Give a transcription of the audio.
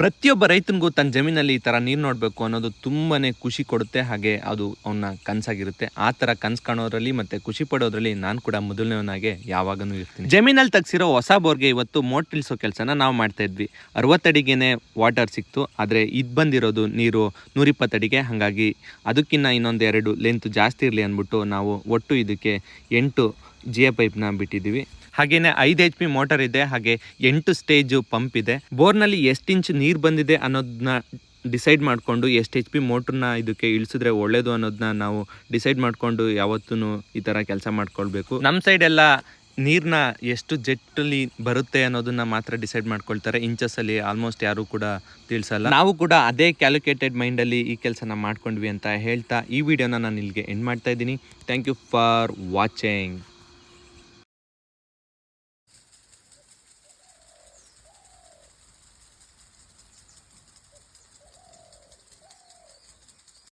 ಪ್ರತಿಯೊಬ್ಬ ರೈತನಿಗೂ ತನ್ನ ಜಮೀನಲ್ಲಿ ಈ ಥರ ನೀರು ನೋಡಬೇಕು ಅನ್ನೋದು ತುಂಬಾ ಖುಷಿ ಕೊಡುತ್ತೆ. ಹಾಗೆ ಅದು ಅವನ ಕನಸಾಗಿರುತ್ತೆ. ಆ ಥರ ಕನಸು ಕಾಣೋದ್ರಲ್ಲಿ ಮತ್ತು ಖುಷಿ ಪಡೋದ್ರಲ್ಲಿ ನಾನು ಕೂಡ ಮೊದಲನೇವನಾಗೆ ಯಾವಾಗಲೂ ಇರ್ತೀನಿ. ಜಮೀನಲ್ಲಿ ತೆಗ್ಸಿರೋ ಹೊಸ ಬೋರ್ಗೆ ಇವತ್ತು ಮೋಟ್ರ್ ಇಳಿಸೋ ಕೆಲಸನ ನಾವು ಮಾಡ್ತಾ ಇದ್ವಿ. 60 ಅಡಿಗೆ ವಾಟರ್ ಸಿಕ್ತು. ಆದರೆ ಇದು ಬಂದಿರೋದು ನೀರು 120 ಅಡಿಗೆ. ಹಾಗಾಗಿ ಅದಕ್ಕಿಂತ ಇನ್ನೊಂದು 2 ಲೆಂತ್ ಜಾಸ್ತಿ ಇರಲಿ ಅಂದ್ಬಿಟ್ಟು ನಾವು ಒಟ್ಟು ಇದಕ್ಕೆ 8 GA ಪೈಪ್ನ ಬಿಟ್ಟಿದ್ದೀವಿ. ಹಾಗೇನೆ 5 HP ಮೋಟರ್ ಇದೆ. ಹಾಗೆ 8 ಸ್ಟೇಜು ಪಂಪ್ ಇದೆ. ಬೋರ್ನಲ್ಲಿ ಎಷ್ಟು ಇಂಚ್ ನೀರು ಬಂದಿದೆ ಅನ್ನೋದನ್ನ ಡಿಸೈಡ್ ಮಾಡಿಕೊಂಡು ಎಷ್ಟು HP ಮೋಟ್ರನ್ನ ಇದಕ್ಕೆ ಇಳಿಸಿದ್ರೆ ಒಳ್ಳೇದು ಅನ್ನೋದನ್ನ ನಾವು ಡಿಸೈಡ್ ಮಾಡಿಕೊಂಡು ಯಾವತ್ತೂ ಈ ಥರ ಕೆಲಸ ಮಾಡ್ಕೊಳ್ಬೇಕು. ನಮ್ಮ ಸೈಡೆಲ್ಲ ನೀರನ್ನ ಎಷ್ಟು ಜೆಟ್ಟಲ್ಲಿ ಬರುತ್ತೆ ಅನ್ನೋದನ್ನ ಮಾತ್ರ ಡಿಸೈಡ್ ಮಾಡ್ಕೊಳ್ತಾರೆ. ಇಂಚಸ್ಸಲ್ಲಿ ಆಲ್ಮೋಸ್ಟ್ ಯಾರೂ ಕೂಡ ತಿಳಿಸಲ್ಲ. ನಾವು ಕೂಡ ಅದೇ ಕ್ಯಾಲ್ಕುಲೇಟೆಡ್ ಮೈಂಡಲ್ಲಿ ಈ ಕೆಲಸನ ಮಾಡ್ಕೊಂಡ್ವಿ ಅಂತ ಹೇಳ್ತಾ ಈ ವಿಡಿಯೋನ ನಾನು ಇಲ್ಲಿಗೆ ಎಂಡ್ ಮಾಡ್ತಾ ಇದ್ದೀನಿ. Thank you for watching.